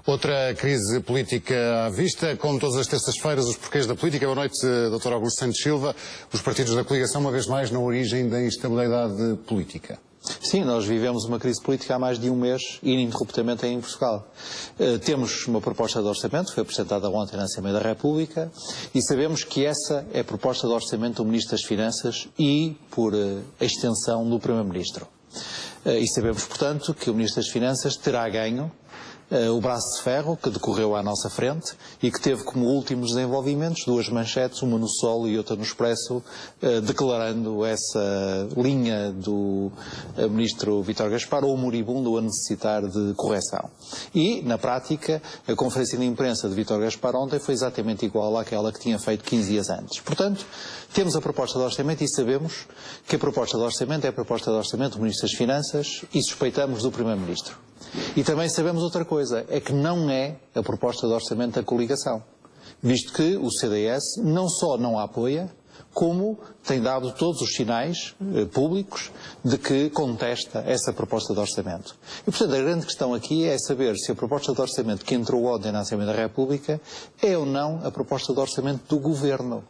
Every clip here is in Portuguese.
Outra crise política à vista, como todas as terças-feiras, os porquês da política. Boa noite, Dr. Augusto Santos Silva. Os partidos da coligação, uma vez mais, na origem da instabilidade política. Sim, nós vivemos uma crise política há mais de um mês, ininterruptamente em Portugal. Temos uma proposta de orçamento, que foi apresentada ontem na Assembleia da República, e sabemos que essa é a proposta de orçamento do Ministro das Finanças e, por extensão, do Primeiro-Ministro. E sabemos, portanto, que o Ministro das Finanças terá ganho o braço de ferro que decorreu à nossa frente e que teve como últimos desenvolvimentos duas manchetes, uma no Sol e outra no Expresso, declarando essa linha do Ministro Vítor Gaspar ou moribundo a necessitar de correção. E, na prática, a conferência de imprensa de Vítor Gaspar ontem foi exatamente igual àquela que tinha feito 15 dias antes. Portanto, temos a proposta de orçamento e sabemos que a proposta de orçamento é a proposta de orçamento do Ministro das Finanças e suspeitamos do Primeiro-Ministro. E também sabemos outra coisa, é que não é a proposta de orçamento da coligação, visto que o CDS não só não a apoia, como tem dado todos os sinais públicos de que contesta essa proposta de orçamento. E, portanto, a grande questão aqui é saber se a proposta de orçamento que entrou ontem na Assembleia da República é ou não a proposta de orçamento do Governo.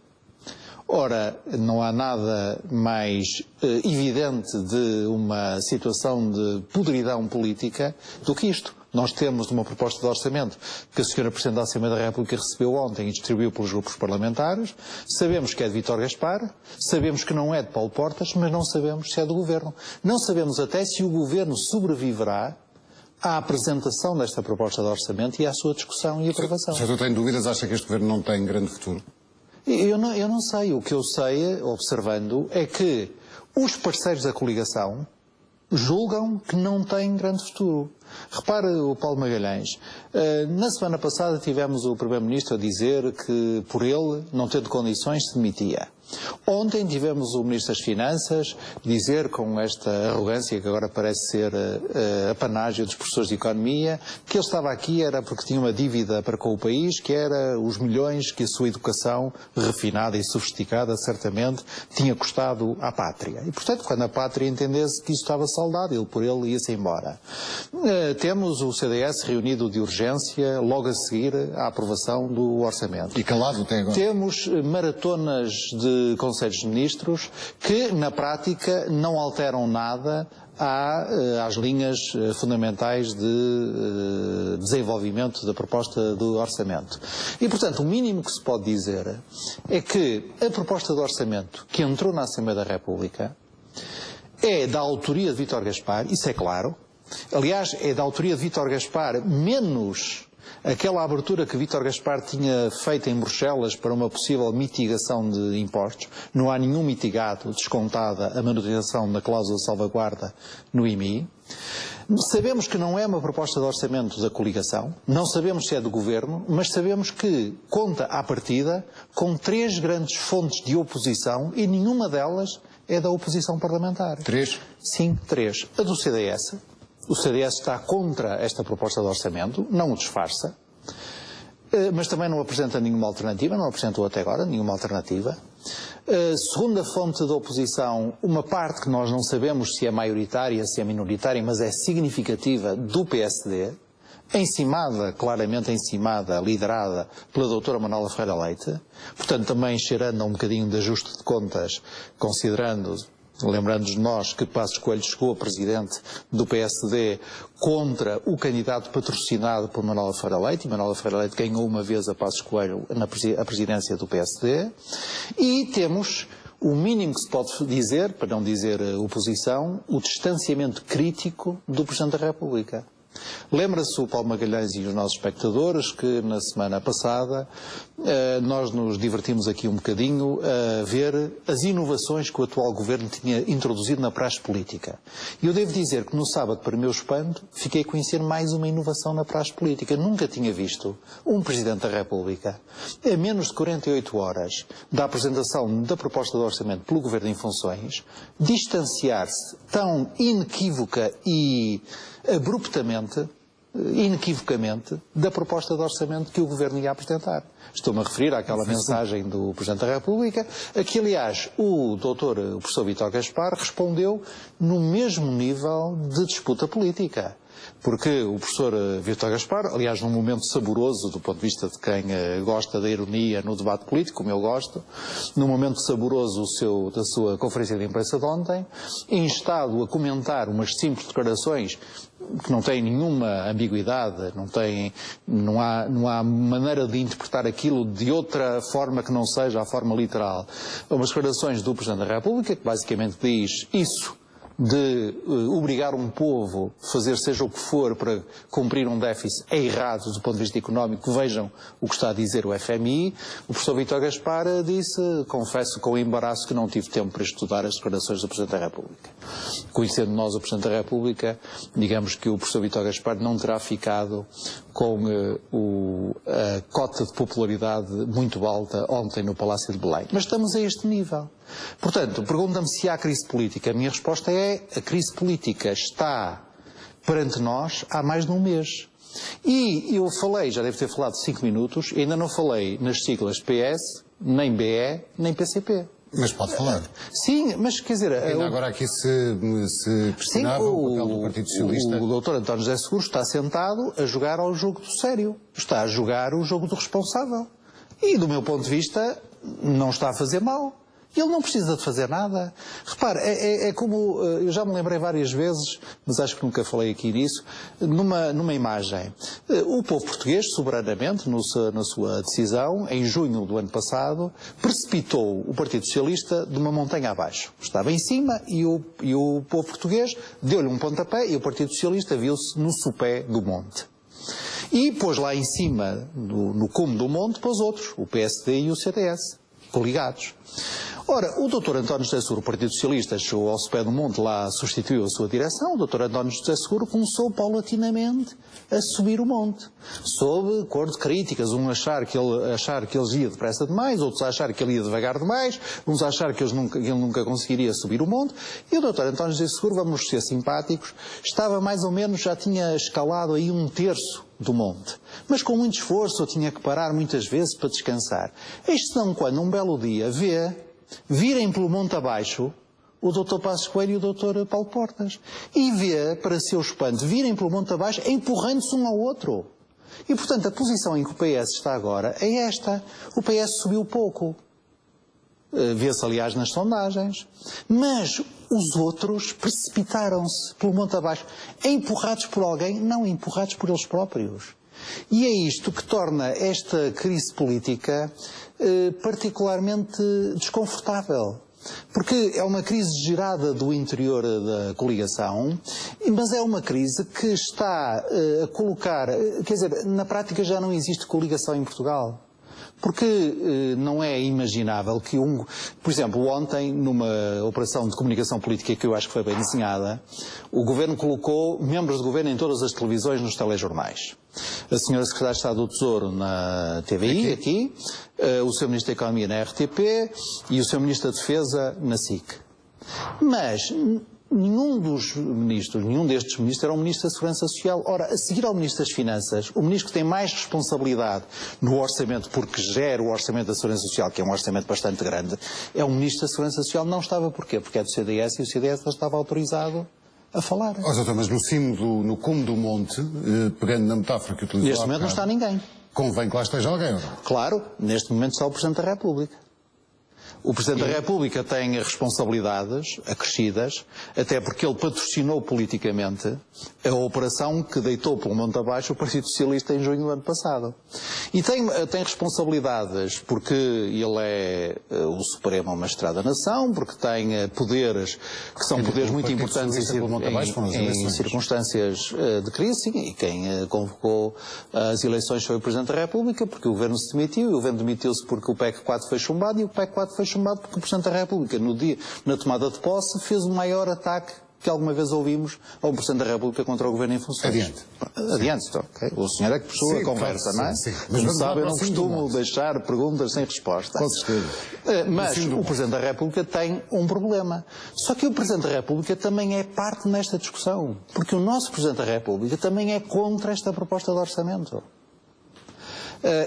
Ora, não há nada mais evidente de uma situação de podridão política do que isto. Nós temos uma proposta de orçamento que a Sra. Presidente da Assembleia da República recebeu ontem e distribuiu pelos grupos parlamentares. Sabemos que é de Vítor Gaspar, sabemos que não é de Paulo Portas, mas não sabemos se é do Governo. Não sabemos até se o Governo sobreviverá à apresentação desta proposta de orçamento e à sua discussão e aprovação. Se eu tenho dúvidas, acha que este Governo não tem grande futuro? Eu não sei. O que eu sei, observando, é que os parceiros da coligação julgam que não têm grande futuro. Repare o Paulo Magalhães. Na semana passada tivemos o Primeiro-Ministro a dizer que, por ele, não tendo condições, se demitia. Ontem tivemos o Ministro das Finanças dizer, com esta arrogância que agora parece ser a panágio dos professores de Economia, que ele estava aqui era porque tinha uma dívida para com o país, que era os milhões que a sua educação refinada e sofisticada, certamente, tinha custado à pátria. E, portanto, quando a pátria entendesse que isso estava saldado, ele por ele ia-se embora. Temos o CDS reunido de urgência logo a seguir à aprovação do orçamento. E calado até agora. Temos maratonas de Conselhos de Ministros que, na prática, não alteram nada às linhas fundamentais de desenvolvimento da proposta do orçamento. E, portanto, o mínimo que se pode dizer é que a proposta de orçamento que entrou na Assembleia da República é da autoria de Vítor Gaspar, isso é claro. Aliás, é da autoria de Vítor Gaspar, menos aquela abertura que Vítor Gaspar tinha feito em Bruxelas para uma possível mitigação de impostos. Não há nenhum mitigado, descontada a manutenção da cláusula de salvaguarda no IMI. Sabemos que não é uma proposta de orçamento da coligação, não sabemos se é do Governo, mas sabemos que conta à partida com 3 grandes fontes de oposição e nenhuma delas é da oposição parlamentar. 3? Sim, 3. A do CDS. O CDS está contra esta proposta de orçamento, não o disfarça, mas também não apresenta nenhuma alternativa, não apresentou até agora nenhuma alternativa. Segunda fonte de oposição, uma parte que nós não sabemos se é maioritária, se é minoritária, mas é significativa, do PSD, encimada, claramente encimada, liderada pela doutora Manuela Ferreira Leite, portanto também cheirando a um bocadinho de ajuste de contas, lembrando-nos nós que Passos Coelho chegou a presidente do PSD contra o candidato patrocinado por Manuela Ferreira Leite, e Manuela Ferreira Leite ganhou uma vez a Passos Coelho a presidência do PSD, e temos o mínimo que se pode dizer, para não dizer oposição, o distanciamento crítico do Presidente da República. Lembra-se o Paulo Magalhães e os nossos espectadores que na semana passada nós nos divertimos aqui um bocadinho a ver as inovações que o atual governo tinha introduzido na praxe política. E eu devo dizer que no sábado, para meu espanto, fiquei a conhecer mais uma inovação na praxe política. Nunca tinha visto um Presidente da República, a menos de 48 horas da apresentação da proposta de orçamento pelo Governo em funções, distanciar-se tão inequívoca e abruptamente, inequivocamente, da proposta de orçamento que o Governo ia apresentar. Estou-me a referir àquela mensagem do Presidente da República, a que, aliás, o professor Vítor Gaspar respondeu no mesmo nível de disputa política. porque o professor Vítor Gaspar, aliás, num momento saboroso do ponto de vista de quem gosta da ironia no debate político, como eu gosto, num momento saboroso da sua conferência de imprensa de ontem, instado a comentar umas simples declarações que não têm nenhuma ambiguidade, não há maneira de interpretar aquilo de outra forma que não seja a forma literal. Umas declarações do Presidente da República que basicamente diz isso de obrigar um povo a fazer seja o que for para cumprir um déficit é errado do ponto de vista económico. Vejam o que está a dizer o FMI. O professor Vítor Gaspar disse, confesso com embaraço, que não tive tempo para estudar as declarações do Presidente da República. Conhecendo nós o Presidente da República, digamos que o professor Vítor Gaspar não terá ficado com a cota de popularidade muito alta ontem no Palácio de Belém. Mas estamos a este nível. Portanto, pergunta-me se há crise política. A minha resposta é: a crise política está perante nós há mais de um mês. E eu falei, já devo ter falado 5 minutos, ainda não falei nas siglas PS, nem BE, nem PCP. Mas pode falar. Sim, mas quer dizer... Ainda agora aqui se questionava o papel do Partido Socialista. O doutor António José Seguro está sentado a jogar ao jogo do sério. Está a jogar o jogo do responsável. E, do meu ponto de vista, não está a fazer mal. Ele não precisa de fazer nada. Repare, é como, eu já me lembrei várias vezes, mas acho que nunca falei aqui nisso, numa imagem. O povo português, soberanamente, na sua decisão, em junho do ano passado, precipitou o Partido Socialista de uma montanha abaixo. Estava em cima e o povo português deu-lhe um pontapé e o Partido Socialista viu-se no sopé do monte. E pôs lá em cima, no cume do monte, pôs outros, o PSD e o CDS, coligados. Ora, o Dr. António José Seguro, o Partido Socialista, chegou ao sopé do monte, lá substituiu a sua direção. O Dr. António José Seguro começou paulatinamente a subir o monte, sob cor de críticas, uns achar que ele ia depressa demais, outros achar que ele ia devagar demais, uns achar que ele nunca conseguiria subir o monte. E o Dr. António José Seguro, vamos ser simpáticos, estava mais ou menos, já tinha escalado aí 1/3 do monte. Mas com muito esforço, eu tinha que parar muitas vezes para descansar. Eis senão quando um belo dia virem pelo monte abaixo o Dr. Passos Coelho e o Dr. Paulo Portas. E vê, para seu espanto, virem pelo monte abaixo empurrando-se um ao outro. E, portanto, a posição em que o PS está agora é esta. O PS subiu pouco. Vê-se, aliás, nas sondagens. Mas os outros precipitaram-se pelo monte abaixo. Empurrados por alguém, não empurrados por eles próprios. E é isto que torna esta crise política particularmente desconfortável. Porque é uma crise gerada do interior da coligação, mas é uma crise que está a colocar... Quer dizer, na prática já não existe coligação em Portugal. Porque não é imaginável que por exemplo, ontem, numa operação de comunicação política que eu acho que foi bem desenhada, o Governo colocou membros do Governo em todas as televisões, nos telejornais. A senhora Secretária de Estado do Tesouro na TVI, aqui, o Sr. Ministro da Economia na RTP e o Sr. Ministro da Defesa na SIC. Mas nenhum destes ministros era um Ministro da Segurança Social. Ora, a seguir ao Ministro das Finanças, o Ministro que tem mais responsabilidade no orçamento, porque gera o orçamento da Segurança Social, que é um orçamento bastante grande, é o Ministro da Segurança Social. Não estava porquê? Porque é do CDS e o CDS não estava autorizado a falar. Mas no cume do monte, pegando na metáfora que utilizou neste momento não está ninguém. Convém que lá esteja alguém, ou não? Claro, neste momento está o Presidente da República. O Presidente da República tem responsabilidades acrescidas, até porque ele patrocinou politicamente a operação que deitou pelo monte abaixo o Partido Socialista em junho do ano passado. E tem responsabilidades porque ele é o Supremo Magistrado da Nação, porque tem poderes que são poderes muito importantes em circunstâncias de crise, sim, e quem convocou as eleições foi o Presidente da República, porque o Governo se demitiu, e o Governo demitiu-se porque o PEC 4 foi chumbado, e o PEC 4 foi chumbado porque o Presidente da República, na tomada de posse, fez o maior ataque que alguma vez ouvimos ao Presidente da República contra o Governo em funções. Adiante, então. Okay? O senhor é que puxou a conversa, não é? Sim. Mas como sabe, eu não costumo deixar perguntas sem resposta. Com certeza. Mas o Presidente da República tem um problema. Só que o Presidente da República também é parte nesta discussão. Porque o nosso Presidente da República também é contra esta proposta de orçamento.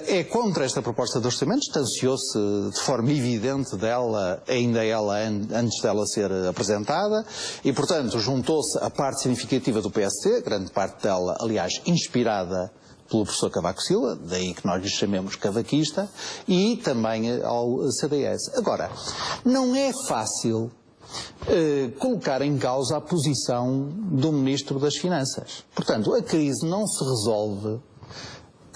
é contra esta proposta de orçamento, distanciou-se de forma evidente dela, ainda ela antes dela ser apresentada, e portanto juntou-se a parte significativa do PSD, grande parte dela, aliás, inspirada pelo professor Cavaco Silva, daí que nós lhe chamemos cavaquista, e também ao CDS. Agora, não é fácil colocar em causa a posição do Ministro das Finanças. Portanto, a crise não se resolve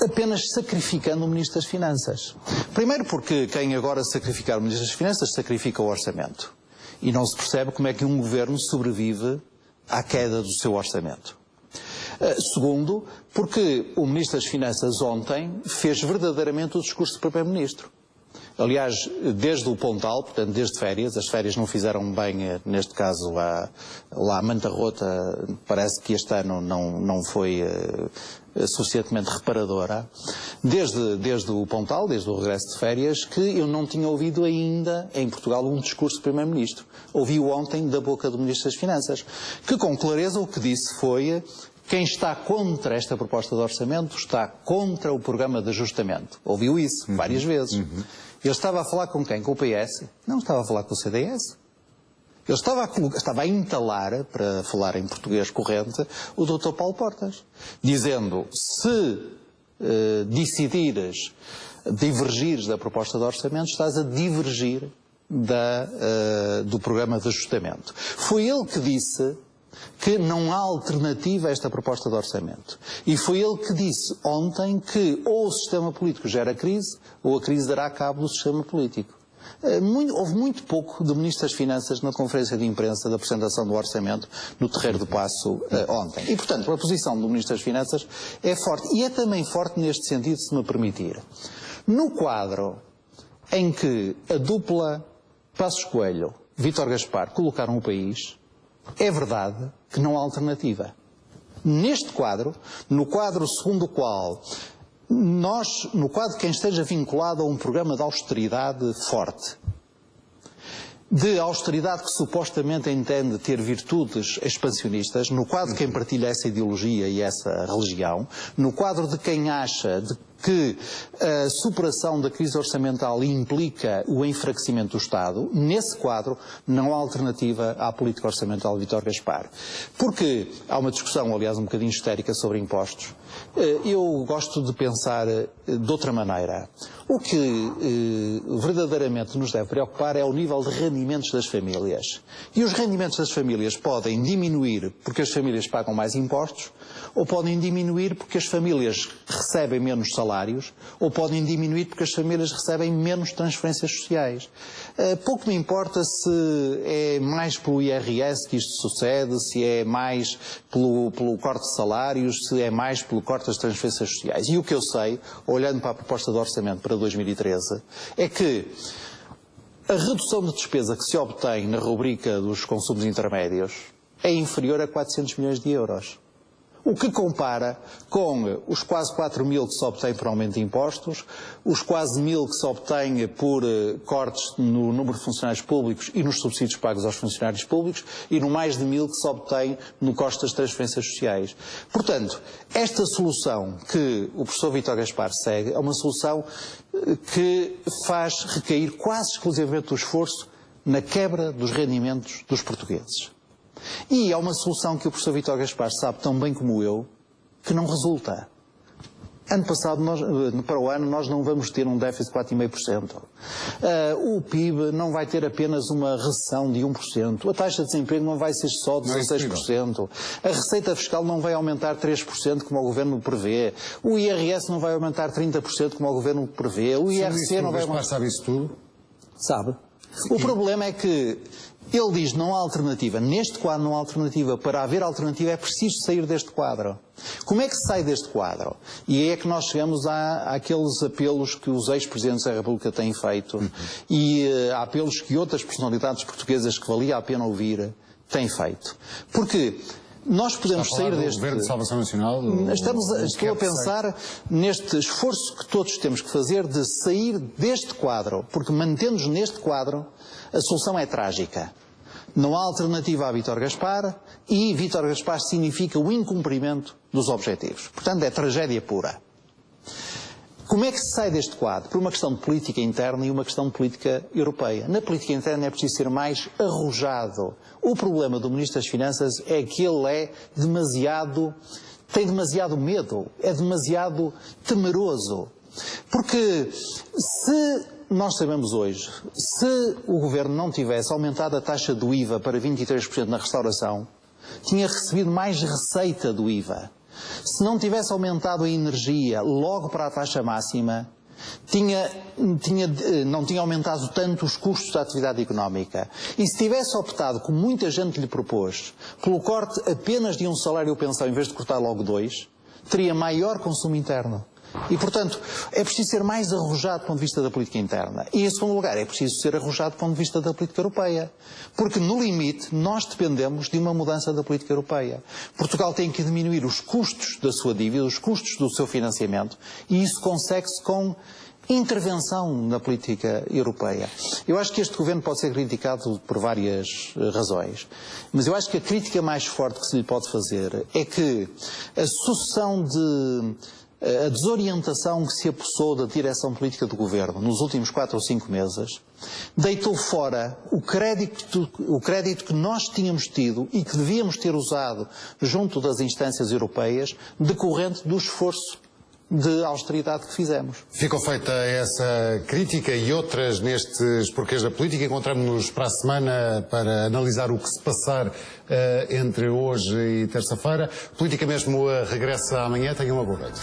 apenas sacrificando o Ministro das Finanças. Primeiro porque quem agora sacrificar o Ministro das Finanças sacrifica o orçamento. E não se percebe como é que um governo sobrevive à queda do seu orçamento. Segundo, porque o Ministro das Finanças ontem fez verdadeiramente o discurso do Primeiro-Ministro. Aliás, desde o Pontal, portanto, desde férias, as férias não fizeram bem, neste caso, lá a Manta Rota, parece que este ano não foi suficientemente reparadora. Desde o Pontal, desde o regresso de férias, que eu não tinha ouvido ainda em Portugal um discurso do Primeiro-Ministro. Ouvi-o ontem da boca do Ministro das Finanças, que com clareza o que disse foi: quem está contra esta proposta de orçamento está contra o programa de ajustamento. Ouviu isso várias vezes. Ele estava a falar com quem? Com o PS? Não, estava a falar com o CDS. Ele estava a entalar, para falar em português corrente, o Dr. Paulo Portas, dizendo: se decidires divergires da proposta de orçamento, estás a divergir do programa de ajustamento. Foi ele que disse que não há alternativa a esta proposta de orçamento. E foi ele que disse ontem que ou o sistema político gera crise, ou a crise dará cabo do sistema político. Houve muito pouco do Ministro das Finanças na conferência de imprensa da apresentação do orçamento no Terreiro do Paço ontem. E, portanto, a posição do Ministro das Finanças é forte. E é também forte neste sentido, se me permitir. No quadro em que a dupla Passos Coelho, Vítor Gaspar colocaram o país, é verdade que não há alternativa. Neste quadro, no quadro segundo o qual no quadro de quem esteja vinculado a um programa de austeridade forte, de austeridade que supostamente entende ter virtudes expansionistas, no quadro de quem partilha essa ideologia e essa religião, no quadro de quem acha que a superação da crise orçamental implica o enfraquecimento do Estado, nesse quadro não há alternativa à política orçamental de Vítor Gaspar. Porque há uma discussão, aliás, um bocadinho histérica sobre impostos. Eu gosto de pensar de outra maneira. O que verdadeiramente nos deve preocupar é o nível de rendimentos das famílias. E os rendimentos das famílias podem diminuir porque as famílias pagam mais impostos, ou podem diminuir porque as famílias recebem menos salários, ou podem diminuir porque as famílias recebem menos transferências sociais. Pouco me importa se é mais pelo IRS que isto sucede, se é mais pelo corte de salários, se é mais pelo corte das transferências sociais. E o que eu sei, olhando para a proposta de orçamento para 2013, é que a redução de despesa que se obtém na rubrica dos consumos intermédios é inferior a 400 milhões de euros. O que compara com os quase 4 mil que se obtém por aumento de impostos, os quase 1.000 que se obtém por cortes no número de funcionários públicos e nos subsídios pagos aos funcionários públicos, e no mais de 1.000 que se obtém no custo das transferências sociais. Portanto, esta solução que o professor Vítor Gaspar segue é uma solução que faz recair quase exclusivamente o esforço na quebra dos rendimentos dos portugueses. E é uma solução que o professor Vítor Gaspar sabe tão bem como eu que não resulta. Ano passado, para o ano, nós não vamos ter um déficit de 4,5%. O PIB não vai ter apenas uma recessão de 1%. A taxa de desemprego não vai ser só de 16%. A receita fiscal não vai aumentar 3% como o Governo prevê. O IRS não vai aumentar 30% como o Governo prevê. O IRC não vai aumentar... Sabe isso tudo? Sabe. O problema é que ele diz não há alternativa. Neste quadro não há alternativa. Para haver alternativa é preciso sair deste quadro. Como é que se sai deste quadro? E é que nós chegamos àqueles apelos que os ex-presidentes da República têm feito e a apelos que outras personalidades portuguesas que valia a pena ouvir têm feito. Porque nós podemos sair deste... Governo de Salvação Nacional? Estou a pensar neste esforço que todos temos que fazer de sair deste quadro, porque mantendo-nos neste quadro, a solução é trágica. Não há alternativa a Vítor Gaspar e Vítor Gaspar significa o incumprimento dos objetivos. Portanto, é tragédia pura. Como é que se sai deste quadro? Por uma questão de política interna e uma questão de política europeia. Na política interna é preciso ser mais arrojado. O problema do Ministro das Finanças é que ele tem demasiado medo, é demasiado temeroso. Porque se nós sabemos hoje, se o Governo não tivesse aumentado a taxa do IVA para 23% na restauração, tinha recebido mais receita do IVA. Se não tivesse aumentado a energia logo para a taxa máxima, não tinha aumentado tanto os custos da atividade económica. E se tivesse optado, como muita gente lhe propôs, pelo corte apenas de um salário ou pensão, em vez de cortar logo 2, teria maior consumo interno. E, portanto, é preciso ser mais arrojado do ponto de vista da política interna. E, em segundo lugar, é preciso ser arrojado do ponto de vista da política europeia. Porque, no limite, nós dependemos de uma mudança da política europeia. Portugal tem que diminuir os custos da sua dívida, os custos do seu financiamento, e isso consegue-se com intervenção na política europeia. Eu acho que este governo pode ser criticado por várias razões, mas eu acho que a crítica mais forte que se lhe pode fazer é que a sucessão a desorientação que se apossou da direção política do governo nos últimos 4 ou 5 meses deitou fora o crédito que nós tínhamos tido e que devíamos ter usado junto das instâncias europeias decorrente do esforço de austeridade que fizemos. Ficou feita essa crítica e outras nestes porquês da política. Encontramos-nos para a semana para analisar o que se passar entre hoje e terça-feira. Política mesmo regressa amanhã. Tenham uma boa noite.